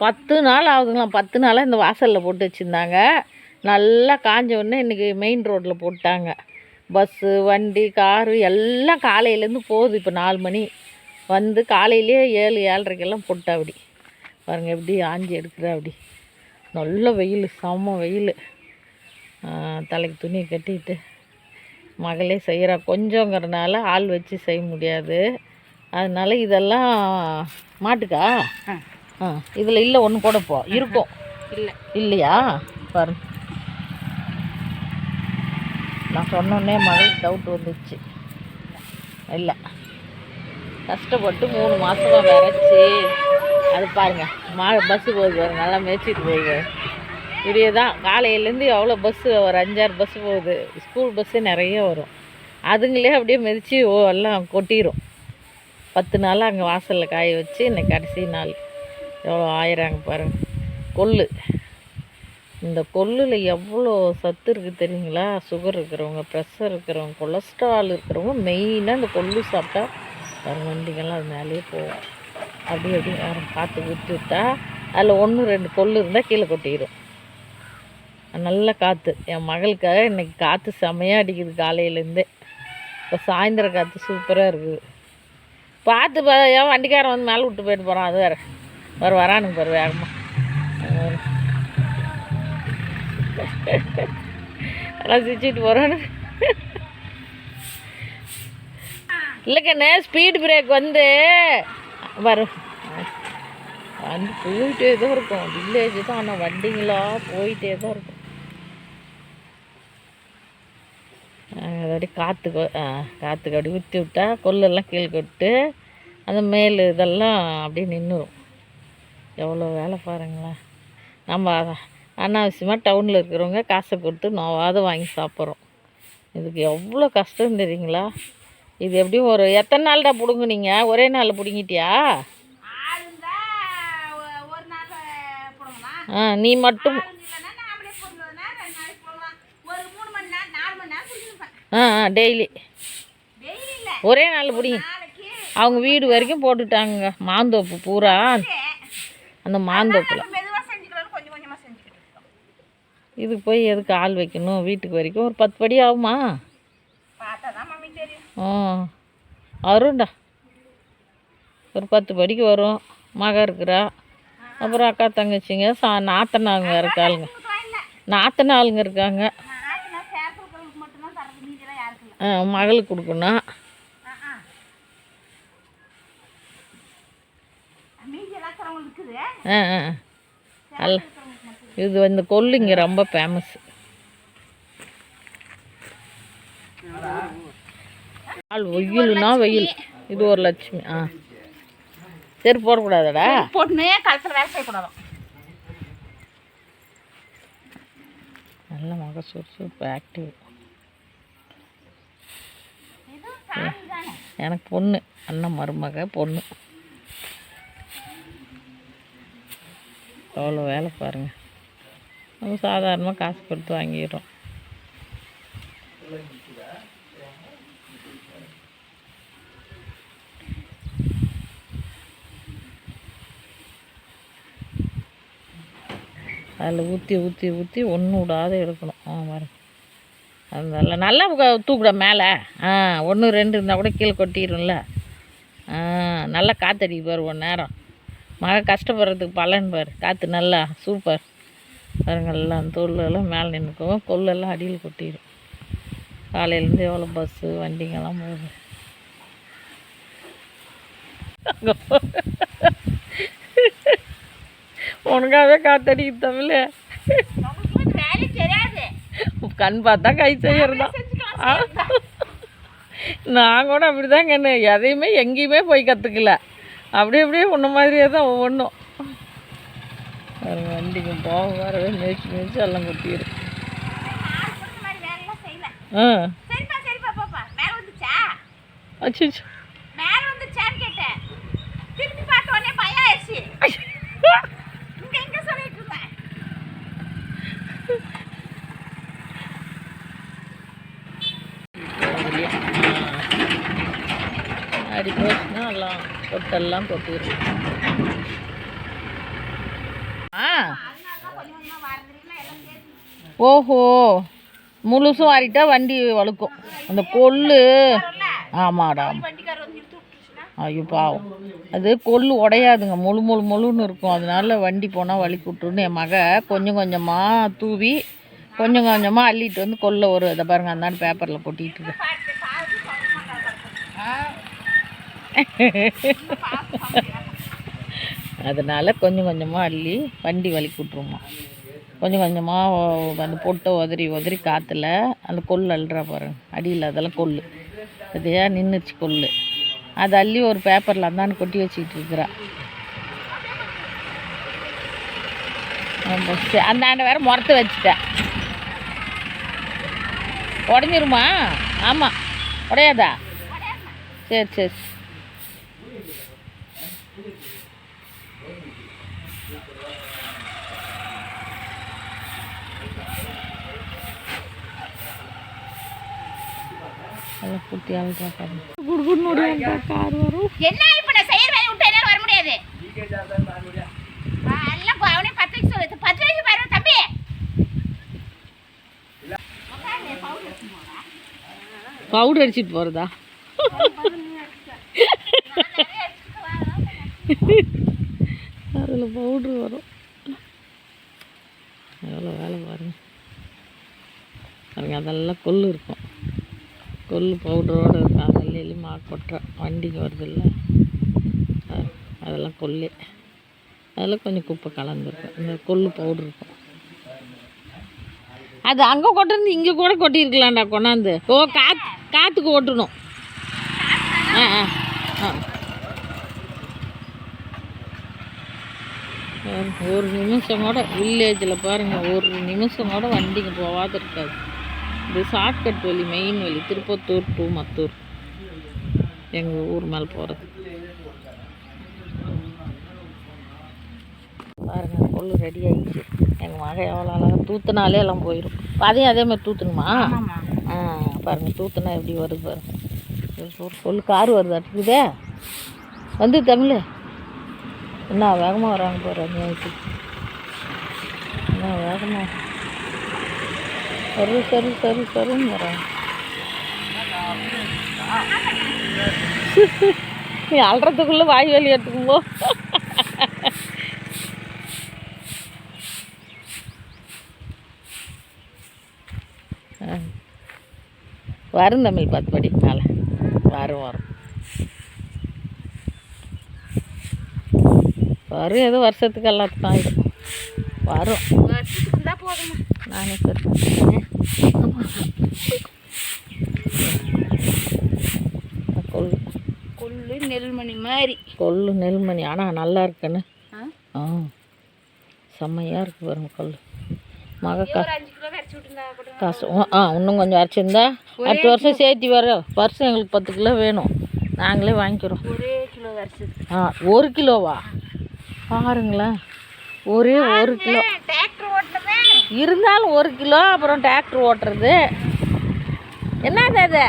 10 நாள் ஆகுதுங்களாம். 10 நாளாக இந்த வாசலில் போட்டு வச்சுருந்தாங்க. நல்லா காஞ்ச உடனே இன்றைக்கி மெயின் ரோட்டில் போட்டாங்க. பஸ்ஸு, வண்டி, காரு எல்லாம் காலையிலேருந்து போகுது. இப்போ 4 மணி வந்து காலையிலே 7, 7:30க்கெல்லாம் போட்டா. அப்படி பாருங்கள் எப்படி ஆஞ்சி எடுக்கிற. அப்படி நல்ல வெயில், செம்ம வெயில். தலைக்கு துணியை கட்டிட்டு மகளே செய்கிறா. கொஞ்சங்கிறனால ஆள் வச்சு செய்ய முடியாது. அதனால இதெல்லாம் மாட்டுக்கா இதில் இல்லை ஒன்று கூட போ இருக்கும். இல்லை இல்லையா பாருங்க. நான் சொன்னோன்னே மகளுக்கு டவுட் வந்துச்சு. இல்லை கஷ்டப்பட்டு 3 மாதமாக விரைச்சி அது பாருங்கள் பஸ்ஸு போகுது பாருங்க. நல்லா மேய்ச்சிட்டு போகுது. இப்படியே தான் காலையிலேருந்து எவ்வளோ பஸ்ஸு, ஒரு 5-6 பஸ்ஸு போகுது. ஸ்கூல் பஸ்ஸு நிறைய வரும். அதுங்களே அப்படியே மிதித்து எல்லாம் கொட்டிடும். 10 நாளாக அங்கே வாசலில் காய வச்சு இன்னைக்கு கடைசி நாள். எவ்வளோ ஆயிராங்க பாருங்கள். கொள்ளு, இந்த கொள்ளில் எவ்வளோ சத்து இருக்குது தெரியுங்களா? சுகர் இருக்கிறவங்க, ப்ரெஷர் இருக்கிறவங்க, கொலஸ்ட்ரால் இருக்கிறவங்க மெயினாக இந்த கொள்ளு சாப்பிட்டா பாருங்க வண்டிங்கெல்லாம் அது மேலேயே போகும். அப்படி அப்படி யாரும் காற்று விட்டு விட்டால் அதில் 1-2 கொள்ளு இருந்தால் கீழே கொட்டிடும். நல்ல காற்று. என் மகளுக்காக இன்றைக்கி காற்று செமையாக அடிக்குது காலையிலேருந்தே. இப்போ சாயந்தரம் காற்று சூப்பராக இருக்குது. பார்த்து ஏன் வண்டிக்காரன் வந்து மேலே விட்டு போயிட்டு போகிறான். அது வேறு வரானுங்க பாரு வேகமாக. எல்லாம் சிரிச்சிட்டு போகிறானு. இல்லைக்கண்ணே ஸ்பீடு பிரேக் வந்து வரும் வந்து போயிட்டே தான் இருக்கும். வில்லேஜ் தான், ஆனால் வண்டிங்களாக போயிட்டே தான் இருக்கும். அப்படி காற்றுக்கு அப்படி ஊற்றி விட்டா கொல்லெல்லாம் கீழே கொட்டு அந்த மேல் இதெல்லாம் அப்படியே நின்றுடும். எவ்வளோ வேலை பாருங்களேன். நம்ம அனாவசியமாக டவுனில் இருக்கிறவங்க காசை கொடுத்து நோவாத வாங்கி சாப்பிட்றோம். இதுக்கு எவ்வளோ கஷ்டம் தெரியுங்களா? இது எப்படியும் ஒரு எத்தனை நாள் தான் பிடுங்குனீங்க? ஒரே நாளில் பிடுங்கிட்டியா? நீ மட்டும் டெய்லி ஒரே நாள் பிடிங்க. அவங்க வீடு வரைக்கும் போட்டுட்டாங்க. மாந்தோப்பு பூரா அந்த மாந்தோப்பில் இதுக்கு போய் எதுக்கு ஆள் வைக்கணும்? வீட்டுக்கு வரைக்கும் ஒரு 10 படி ஆகுமா? வரும்டா, ஒரு 10 படிக்கு வரும். மக இருக்கிறா, அப்புறம் அக்கா தங்கச்சிங்க, நாத்தனாளுங்க இருக்காளுங்க, நாத்தனாளுங்க இருக்காங்க. மகளுக்கு கொடுக்கணும். இது இந்த கொள்ளு இங்கே ரொம்ப ஃபேமஸ். வெயில்னா வெயில். இது ஒரு லட்சுமி. சரி போடக்கூடாதடா. போட்டுனே கலத்தில் வேலை செய்யக்கூடாது. நல்ல மக சுறுசுறுப்பு ஆக்டிவ். எனக்கு பொண்ணு, அண்ணன் மருமக பொண்ணு. அவ்வளோ வேலை பாருங்கள். நம்ம சாதாரணமாக காசு கொடுத்து வாங்கிடுறோம். அதில் ஊற்றி ஊற்றி ஊற்றி ஒன்று விடாத எடுக்கணும். பாருங்க அது நல்லா தூக்குட மேலே. 1-2 இருந்தால் கூட கீழே கொட்டிடும்ல. நல்லா காற்றடிக்கு பாரு ஒரு நேரம். மழை கஷ்டப்படுறதுக்கு பலன் பாரு. காற்று நல்லா சூப்பர் பாருங்கள். எல்லாம் தோலெல்லாம் மேலே நின்றுக்கும், கொள்ளெல்லாம் அடியில் கொட்டிடும். காலையிலேருந்து எவ்வளோ பஸ்ஸு வண்டிங்கெல்லாம் போகுது. உனக்காகவே காற்றடிக்கு தமிழ். கண் பார்த்தா கை செய்யறதான். நான் கூட அப்படி தான் கண்ணு, எதையுமே எங்கேயுமே போய் கற்றுக்கல. அப்படியே உன்ன மாதிரியே தான் ஒவ்வொன்றும். வண்டிக்கு போக வரவே மேய்ச்சி எல்லாம் கொட்டிடும். அச்சு அடி போச்சுன்னா எல்லாம் கொட்டெல்லாம் கொட்டிடும். ஓஹோ, முழுசும் வாரிட்டா வண்டி வழுக்கும். அந்த கொள்ளு. ஆமாடா. ஐயோ பாவம், அது கொள்ளு உடையாதுங்க, முழுன்னு இருக்கும். அதனால வண்டி போனால் வலிக்கு விட்டுருன்னு என் மக கொஞ்சம் கொஞ்சமாக தூவி கொஞ்சம் கொஞ்சமாக அள்ளிட்டு வந்து கொல்ல ஒரு இதை பாருங்க, அந்த பேப்பரில் கொட்டிகிட்டு இருக்கு. அதனால் கொஞ்சம் கொஞ்சமாக அள்ளி வண்டி வலிக்கு விட்ருமா. கொஞ்சம் கொஞ்சமாக அந்த பொட்டை உதறி காற்றுல அந்த கொள்ளு அள்ளுறா பாருங்க, அடியில் அதெல்லாம் கொள்ளு அதையா நின்றுச்சு கொள்ளு. அதை அள்ளி ஒரு பேப்பரில் அந்தான்னு கொட்டி வச்சுக்கிட்டு இருக்கிறா. அந்த வேறு முறத்து வச்சுட்டேன். உடஞ்சிருமா? ஆமாம், உடையாதா? சரி. கார் வரும். என்ன இப்போ நான் செய்யற வேலையை விட்டு என்னால் வர முடியாது. எல்லாம் அவனே 10 வயசு சொல்லு, 10 வயசு பாரு தம்பி. பவுடர் அடிச்சிட்டு போகிறதா? அதில் பவுட்ரு வரும். எவ்வளோ வேலை பாருங்க. அதெல்லாம் கொள்ளு இருக்கும், கொள்ளு பவுடரோடு இருக்கும். அதெல்லாம் மாவு கொட்டுறேன், வண்டிக்கு வருது இல்லை, அதெல்லாம் கொல்லு. அதில் கொஞ்சம் குப்பை கலந்துருக்கும், இந்த கொள்ளு பவுட்ரு இருக்கும். அது அங்கே கொட்டிருந்து இங்கே கூட கொட்டியிருக்கலாம்டா கொண்டாந்து. காற்றுக்கு ஓட்டணும். ஒரு நிமிஷம் கூட வில்லேஜில் பாருங்கள், ஒரு நிமிஷம் கூட வண்டிக்கு போகாது இருக்காது. இது ஷார்ட்கட் வழி, மெயின் வழி, திருப்பத்தூர் டு மத்தூர், எங்கள் ஊர் மேலே போகிறது. பாருங்கள், கொள்ளு ரெடி ஆகிடுச்சு. எங்கள் மகன் எவ்வளோ அழகாக தூத்துனாலே எல்லாம் போயிடும். அதையும் அதே மாதிரி தூத்துணுமா? பாருங்கள், தூத்துனா எப்படி வருது பாருங்கள். கொள்ளு கார் வருது இருக்குதே வந்து தமிழ். என்ன வேகமாக வராங்க பாரு, நேற்று என்ன வேகமாக சரின்னு வராங்க. நீ அல்றதுக்குள்ளே வாய் வலி எடுத்துக்கும்போ. வரும் தமிழ் 10 படிக்கு மேலே வரும். ஏதோ வருஷத்துக்கு எல்லாத்துக்கும் ஆகிடும். வரும் நானே சொல்கிறேன். கொள்ளு நெல்மணி மாதிரி, கொள்ளு நெல்மணி. ஆனால் நல்லா இருக்குன்னு. செம்மையாக இருக்குது பாருங்க கொள்ளு. மக காசு இன்னும் கொஞ்சம் அரைச்சிருந்தா அடுத்த வருஷம் சேர்த்தி வருஷம் எங்களுக்கு 10 கிலோ வேணும், நாங்களே வாங்கிக்கிறோம். 1 கிலோவா? பாருங்களேன், ஒரே 1 கிலோ இருந்தாலும் 1 கிலோ. அப்புறம் டிராக்டர் ஓட்டுறது என்னது அது?